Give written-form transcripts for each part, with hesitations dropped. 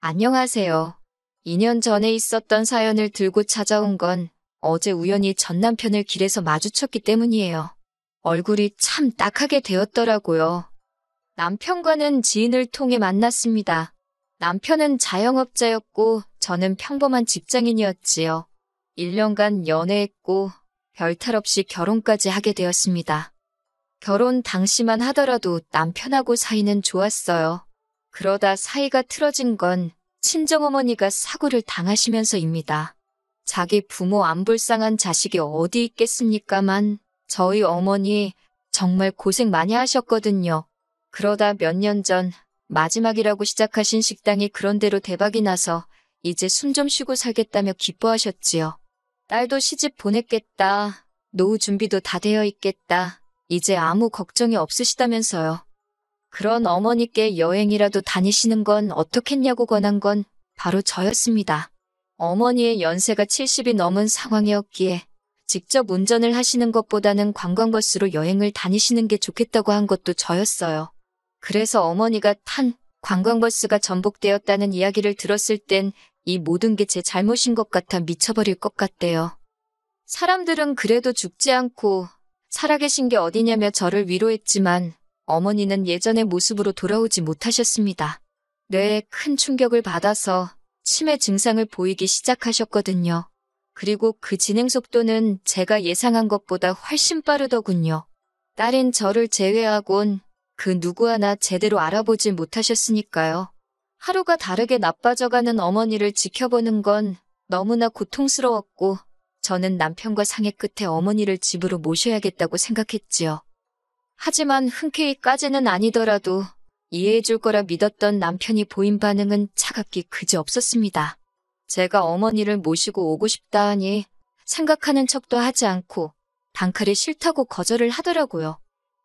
안녕하세요. 2년 전에 있었던 사연을 들고 찾아온 건 어제 우연히 전 남편을 길에서 마주쳤기 때문이에요. 얼굴이 참 딱하게 되었더라고요. 남편과는 지인을 통해 만났습니다. 남편은 자영업자였고 저는 평범한 직장인이었지요. 1년간 연애했고 별탈 없이 결혼까지 하게 되었습니다. 결혼 당시만 하더라도 남편하고 사이는 좋았어요. 그러다 사이가 틀어진 건 친정어머니가 사고를 당하시면서입니다. 자기 부모 안 불쌍한 자식이 어디 있겠습니까만 저희 어머니 정말 고생 많이 하셨거든요. 그러다 몇 년 전 마지막이라고 시작하신 식당이 그런대로 대박이 나서 이제 숨 좀 쉬고 살겠다며 기뻐하셨지요. 딸도 시집 보냈겠다. 노후 준비도 다 되어 있겠다. 이제 아무 걱정이 없으시다면서요. 그런 어머니께 여행이라도 다니시는 건 어떻겠냐고 권한 건 바로 저였습니다. 어머니의 연세가 70이 넘은 상황이었기에 직접 운전을 하시는 것보다는 관광버스로 여행을 다니시는 게 좋겠다고 한 것도 저였어요. 그래서 어머니가 탄 관광버스가 전복되었다는 이야기를 들었을 땐 이 모든 게 제 잘못인 것 같아 미쳐버릴 것 같대요. 사람들은 그래도 죽지 않고 살아계신 게 어디냐며 저를 위로했지만 어머니는 예전의 모습으로 돌아오지 못하셨습니다. 뇌에 큰 충격을 받아서 치매 증상을 보이기 시작하셨거든요. 그리고 그 진행 속도는 제가 예상한 것보다 훨씬 빠르더군요. 딸인 저를 제외하곤 그 누구 하나 제대로 알아보질 못하셨으니까요. 하루가 다르게 나빠져가는 어머니를 지켜보는 건 너무나 고통스러웠고 저는 남편과 상의 끝에 어머니를 집으로 모셔야겠다고 생각했지요. 하지만 흔쾌히까지는 아니더라도 이해해줄 거라 믿었던 남편이 보인 반응은 차갑기 그지없었습니다. 제가 어머니를 모시고 오고 싶다 하니 생각하는 척도 하지 않고 단칼에 싫다고 거절을 하더라고요.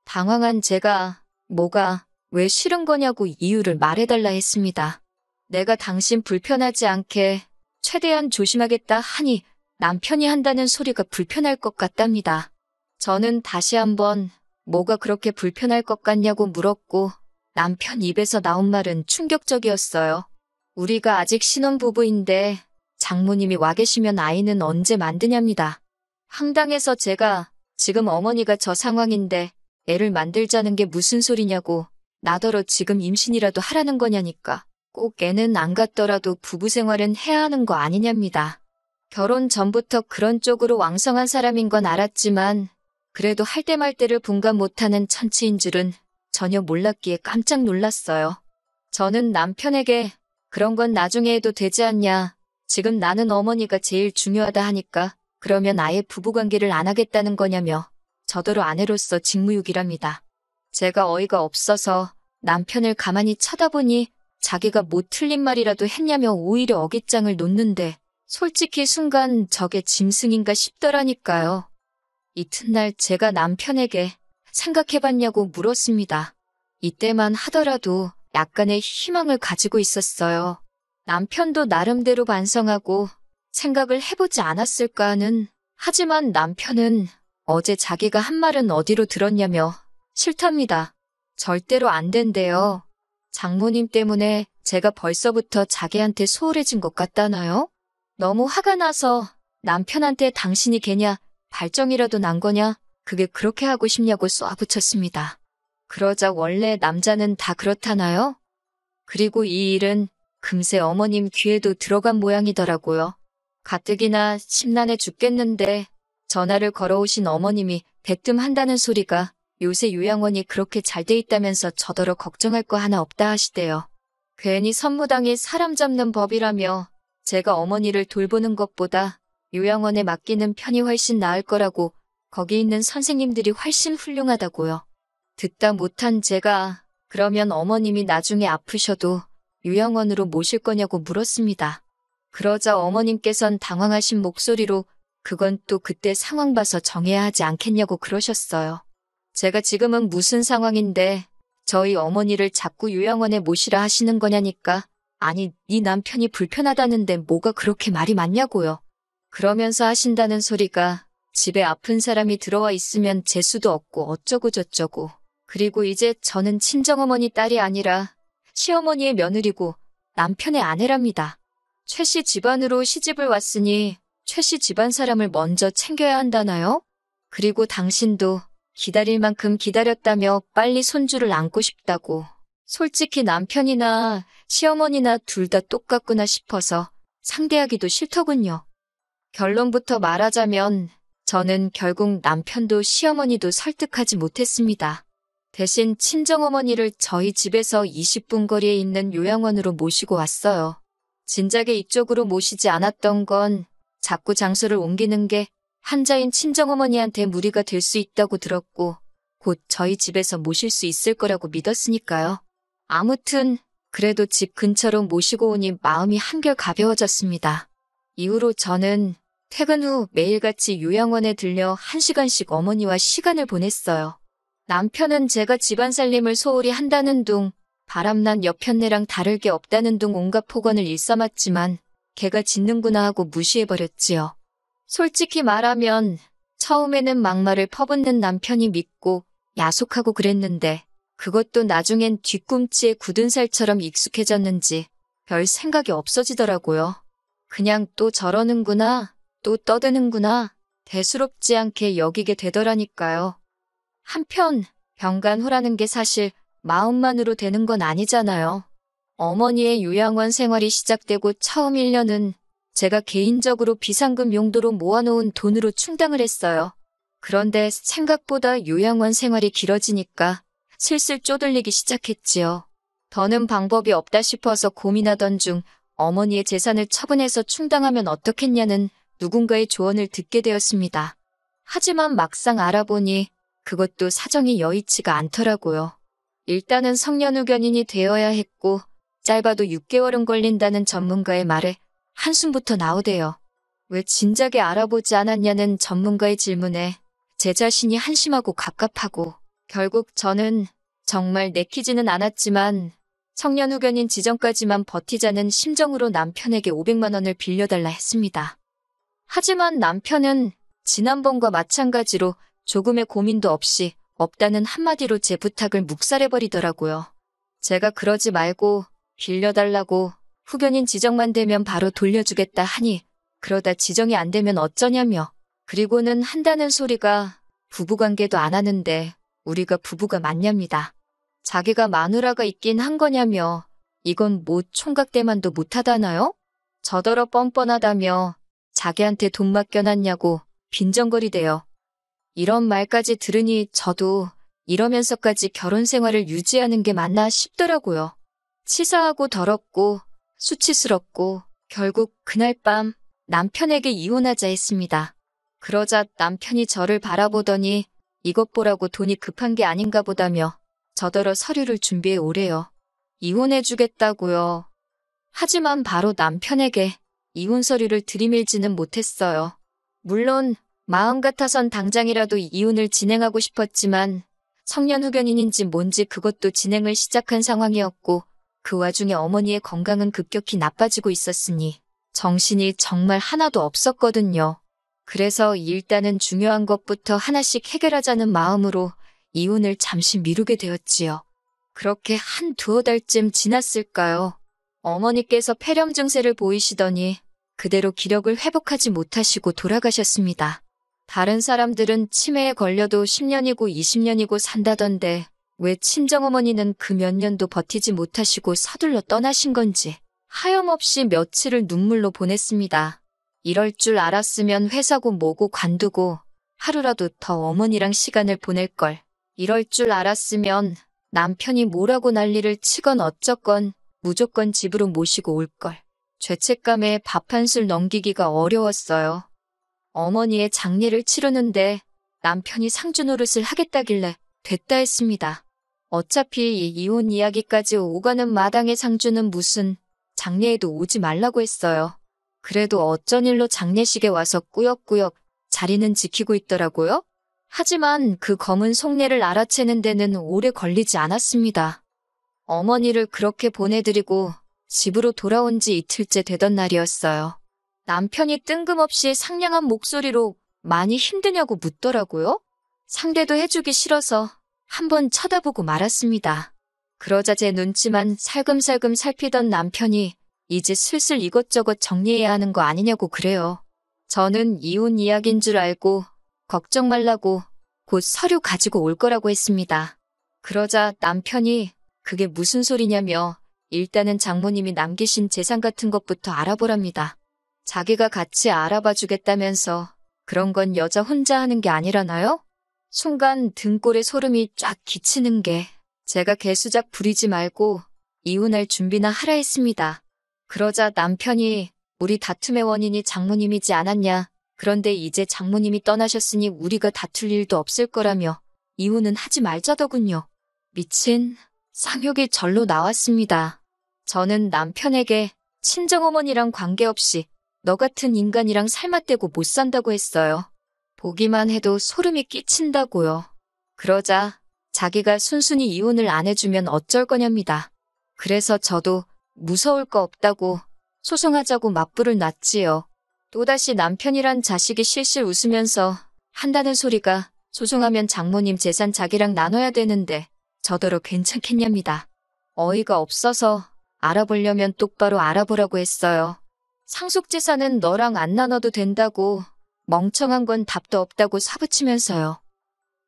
당황한 제가 뭐가 왜 싫은 거냐고 이유를 말해달라 했습니다. 내가 당신 불편하지 않게 최대한 조심하겠다 하니 남편이 한다는 소리가 불편할 것 같답니다. 저는 다시 한번 뭐가 그렇게 불편할 것 같냐고 물었고 남편 입에서 나온 말은 충격적이었어요. 우리가 아직 신혼부부인데 장모님이 와 계시면 아이는 언제 만드냐입니다. 황당해서 제가 지금 어머니가 저 상황인데 애를 만들자는 게 무슨 소리냐고 나더러 지금 임신이라도 하라는 거냐니까 꼭 애는 안 갖더라도 부부 생활은 해야 하는 거 아니냐입니다. 결혼 전부터 그런 쪽으로 왕성한 사람인 건 알았지만 그래도 할 때 말 때를 분간 못하는 천치인 줄은 전혀 몰랐기에 깜짝 놀랐어요. 저는 남편에게 그런 건 나중에 해도 되지 않냐. 지금 나는 어머니가 제일 중요하다 하니까 그러면 아예 부부관계를 안 하겠다는 거냐며 저더러 아내로서 직무유기랍니다. 제가 어이가 없어서 남편을 가만히 쳐다보니 자기가 뭐 틀린 말이라도 했냐며 오히려 어깃장을 놓는데 솔직히 순간 저게 짐승인가 싶더라니까요. 이튿날 제가 남편에게 생각해봤냐고 물었습니다. 이때만 하더라도 약간의 희망을 가지고 있었어요. 남편도 나름대로 반성하고 생각을 해보지 않았을까 하는. 하지만 남편은 어제 자기가 한 말은 어디로 들었냐며 싫답니다. 절대로 안 된대요. 장모님 때문에 제가 벌써부터 자기한테 소홀해진 것 같다나요? 너무 화가 나서 남편한테 당신이 걔냐 발정이라도 난 거냐 그게 그렇게 하고 싶냐고 쏘아붙였습니다. 그러자 원래 남자는 다 그렇다나요? 그리고 이 일은 금세 어머님 귀에도 들어간 모양이더라고요. 가뜩이나 심란해 죽겠는데 전화를 걸어오신 어머님이 대뜸한다는 소리가 요새 요양원이 그렇게 잘 돼 있다면서 저더러 걱정할 거 하나 없다 하시대요. 괜히 선무당이 사람 잡는 법이라며 제가 어머니를 돌보는 것보다 요양원에 맡기는 편이 훨씬 나을 거라고 거기 있는 선생님들이 훨씬 훌륭하다고요. 듣다 못한 제가 그러면 어머님이 나중에 아프셔도 요양원으로 모실 거냐고 물었습니다. 그러자 어머님께선 당황하신 목소리로 그건 또 그때 상황 봐서 정해야 하지 않겠냐고 그러셨어요. 제가 지금은 무슨 상황인데 저희 어머니를 자꾸 요양원에 모시라 하시는 거냐니까 아니 네 남편이 불편하다는데 뭐가 그렇게 말이 많냐고요. 그러면서 하신다는 소리가 집에 아픈 사람이 들어와 있으면 재수도 없고 어쩌고 저쩌고 그리고 이제 저는 친정어머니 딸이 아니라 시어머니의 며느리고 남편의 아내랍니다. 최 씨 집안으로 시집을 왔으니 최 씨 집안 사람을 먼저 챙겨야 한다나요? 그리고 당신도 기다릴 만큼 기다렸다며 빨리 손주를 안고 싶다고. 솔직히 남편이나 시어머니나 둘 다 똑같구나 싶어서 상대하기도 싫더군요. 결론부터 말하자면 저는 결국 남편도 시어머니도 설득하지 못했습니다. 대신 친정어머니를 저희 집에서 20분 거리에 있는 요양원으로 모시고 왔어요. 진작에 이쪽으로 모시지 않았던 건 자꾸 장소를 옮기는 게 환자인 친정어머니한테 무리가 될 수 있다고 들었고 곧 저희 집에서 모실 수 있을 거라고 믿었으니까요. 아무튼 그래도 집 근처로 모시고 오니 마음이 한결 가벼워졌습니다. 이후로 저는 퇴근 후 매일같이 요양원에 들려 1시간씩 어머니와 시간을 보냈어요. 남편은 제가 집안 살림을 소홀히 한다는 둥, 바람난 여편네랑 다를 게 없다는 둥 온갖 폭언을 일삼았지만 걔가 짖는구나 하고 무시해버렸지요. 솔직히 말하면 처음에는 막말을 퍼붓는 남편이 믿고 야속하고 그랬는데 그것도 나중엔 뒤꿈치에 굳은 살처럼 익숙해졌는지 별 생각이 없어지더라고요. 그냥 또 저러는구나, 또 떠드는구나, 대수롭지 않게 여기게 되더라니까요. 한편 병간호라는 게 사실 마음만으로 되는 건 아니잖아요. 어머니의 요양원 생활이 시작되고 처음 1년은 제가 개인적으로 비상금 용도로 모아놓은 돈으로 충당을 했어요. 그런데 생각보다 요양원 생활이 길어지니까 슬슬 쪼들리기 시작했지요. 더는 방법이 없다 싶어서 고민하던 중 어머니의 재산을 처분해서 충당하면 어떻겠냐는 누군가의 조언을 듣게 되었습니다. 하지만 막상 알아보니 그것도 사정이 여의치가 않더라고요. 일단은 성년후견인이 되어야 했고 짧아도 6개월은 걸린다는 전문가의 말에 한숨부터 나오대요. 왜 진작에 알아보지 않았냐는 전문가의 질문에 제 자신이 한심하고 갑갑하고 결국 저는 정말 내키지는 않았지만 성년후견인 지정까지만 버티자는 심정으로 남편에게 500만 원을 빌려달라 했습니다. 하지만 남편은 지난번과 마찬가지로 조금의 고민도 없이 없다는 한마디로 제 부탁을 묵살해버리더라고요. 제가 그러지 말고 빌려달라고 후견인 지정만 되면 바로 돌려주겠다 하니 그러다 지정이 안 되면 어쩌냐며 그리고는 한다는 소리가 부부관계도 안 하는데 우리가 부부가 맞냐입니다. 자기가 마누라가 있긴 한 거냐며 이건 뭐 총각대만도 못하다나요? 저더러 뻔뻔하다며 자기한테 돈 맡겨놨냐고 빈정거리대요. 이런 말까지 들으니 저도 이러면서까지 결혼 생활을 유지하는 게 맞나 싶더라고요. 치사하고 더럽고 수치스럽고 결국 그날 밤 남편에게 이혼하자 했습니다. 그러자 남편이 저를 바라보더니 이것 보라고 돈이 급한 게 아닌가 보다며 저더러 서류를 준비해 오래요. 이혼해주겠다고요. 하지만 바로 남편에게 이혼 서류를 들이밀지는 못했어요. 물론 마음 같아선 당장이라도 이혼을 진행하고 싶었지만 성년후견인인지 뭔지 그것도 진행을 시작한 상황이었고 그 와중에 어머니의 건강은 급격히 나빠지고 있었으니 정신이 정말 하나도 없었거든요. 그래서 일단은 중요한 것부터 하나씩 해결하자는 마음으로 이혼을 잠시 미루게 되었지요. 그렇게 한 두어 달쯤 지났을까요? 어머니께서 폐렴 증세를 보이시더니 그대로 기력을 회복하지 못하시고 돌아가셨습니다. 다른 사람들은 치매에 걸려도 10년이고 20년이고 산다던데 왜 친정어머니는 그 몇 년도 버티지 못하시고 서둘러 떠나신 건지 하염없이 며칠을 눈물로 보냈습니다. 이럴 줄 알았으면 회사고 뭐고 관두고 하루라도 더 어머니랑 시간을 보낼 걸. 이럴 줄 알았으면 남편이 뭐라고 난리를 치건 어쩌건 무조건 집으로 모시고 올 걸. 죄책감에 밥 한 술 넘기기가 어려웠어요. 어머니의 장례를 치르는데 남편이 상주 노릇을 하겠다길래 됐다 했습니다. 어차피 이혼 이야기까지 오가는 마당의 상주는 무슨 장례에도 오지 말라고 했어요. 그래도 어쩐 일로 장례식에 와서 꾸역꾸역 자리는 지키고 있더라고요. 하지만 그 검은 속내를 알아채는 데는 오래 걸리지 않았습니다. 어머니를 그렇게 보내드리고 집으로 돌아온 지 이틀째 되던 날이었어요. 남편이 뜬금없이 상냥한 목소리로 많이 힘드냐고 묻더라고요. 상대도 해주기 싫어서 한번 쳐다보고 말았습니다. 그러자 제 눈치만 살금살금 살피던 남편이 이제 슬슬 이것저것 정리해야 하는 거 아니냐고 그래요. 저는 이혼 이야기인 줄 알고 걱정 말라고 곧 서류 가지고 올 거라고 했습니다. 그러자 남편이 그게 무슨 소리냐며 일단은 장모님이 남기신 재산 같은 것부터 알아보랍니다. 자기가 같이 알아봐 주겠다면서 그런 건 여자 혼자 하는 게 아니라나요? 순간 등골에 소름이 쫙 끼치는 게 제가 개수작 부리지 말고 이혼할 준비나 하라 했습니다. 그러자 남편이 우리 다툼의 원인이 장모님이지 않았냐. 그런데 이제 장모님이 떠나셨으니 우리가 다툴 일도 없을 거라며 이혼은 하지 말자더군요. 미친 상욕이 절로 나왔습니다. 저는 남편에게 친정어머니랑 관계없이 너 같은 인간이랑 살맛대고 못 산다고 했어요. 보기만 해도 소름이 끼친다고요. 그러자 자기가 순순히 이혼을 안 해주면 어쩔 거냐입니다. 그래서 저도 무서울 거 없다고 소송하자고 맞불을 놨지요. 또다시 남편이란 자식이 실실 웃으면서 한다는 소리가 소송하면 장모님 재산 자기랑 나눠야 되는데 저더러 괜찮겠냐입니다. 어이가 없어서 알아보려면 똑바로 알아보라고 했어요. 상속재산은 너랑 안 나눠도 된다고 멍청한 건 답도 없다고 사부치면서요.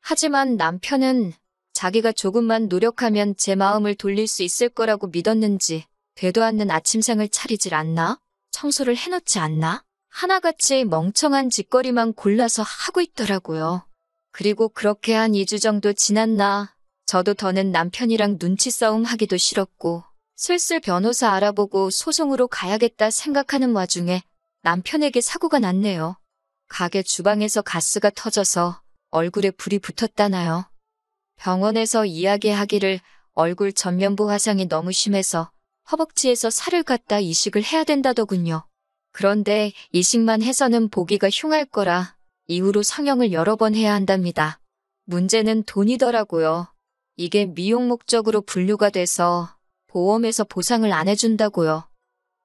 하지만 남편은 자기가 조금만 노력하면 제 마음을 돌릴 수 있을 거라고 믿었는지 되도 않는 아침상을 차리질 않나? 청소를 해놓지 않나? 하나같이 멍청한 짓거리만 골라서 하고 있더라고요. 그리고 그렇게 한 2주 정도 지났나 저도 더는 남편이랑 눈치 싸움 하기도 싫었고 슬슬 변호사 알아보고 소송으로 가야겠다 생각하는 와중에 남편에게 사고가 났네요. 가게 주방에서 가스가 터져서 얼굴에 불이 붙었다나요. 병원에서 이야기하기를 얼굴 전면부 화상이 너무 심해서 허벅지에서 살을 갖다 이식을 해야 된다더군요. 그런데 이식만 해서는 보기가 흉할 거라 이후로 성형을 여러 번 해야 한답니다. 문제는 돈이더라고요. 이게 미용 목적으로 분류가 돼서 보험에서 보상을 안 해준다고요.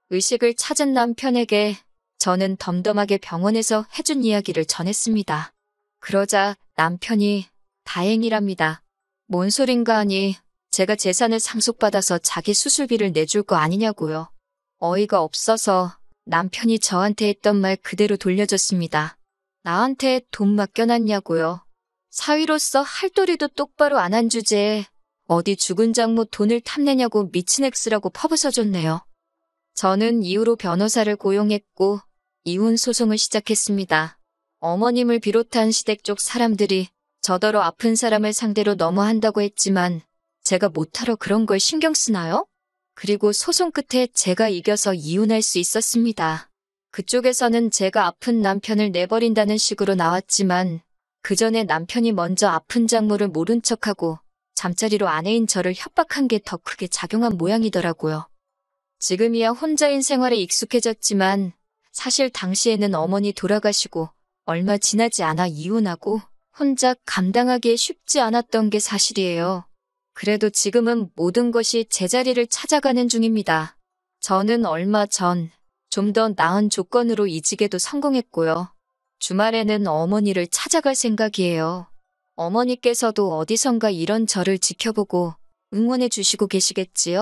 의식을 찾은 남편에게 저는 덤덤하게 병원에서 해준 이야기를 전했습니다. 그러자 남편이 다행이랍니다. 뭔 소린가 하니 제가 재산을 상속받아서 자기 수술비를 내줄 거 아니냐고요. 어이가 없어서 남편이 저한테 했던 말 그대로 돌려줬습니다. 나한테 돈 맡겨놨냐고요. 사위로서 할 도리도 똑바로 안 한 주제에 어디 죽은 장모 돈을 탐내냐고 미친 엑스라고 퍼부어줬네요. 저는 이후로 변호사를 고용했고 이혼 소송을 시작했습니다. 어머님을 비롯한 시댁 쪽 사람들이 저더러 아픈 사람을 상대로 너무 한다고 했지만 제가 못하러 그런 걸 신경 쓰나요? 그리고 소송 끝에 제가 이겨서 이혼할 수 있었습니다. 그쪽에서는 제가 아픈 남편을 내버린다는 식으로 나왔지만 그 전에 남편이 먼저 아픈 장모를 모른 척하고 잠자리로 아내인 저를 협박한 게 더 크게 작용한 모양이더라고요. 지금이야 혼자인 생활에 익숙해졌지만 사실 당시에는 어머니 돌아가시고 얼마 지나지 않아 이혼하고 혼자 감당하기에 쉽지 않았던 게 사실이에요. 그래도 지금은 모든 것이 제자리를 찾아가는 중입니다. 저는 얼마 전 좀 더 나은 조건으로 이직에도 성공했고요. 주말에는 어머니를 찾아갈 생각이에요. 어머니께서도 어디선가 이런 저를 지켜보고 응원해 주시고 계시겠지요?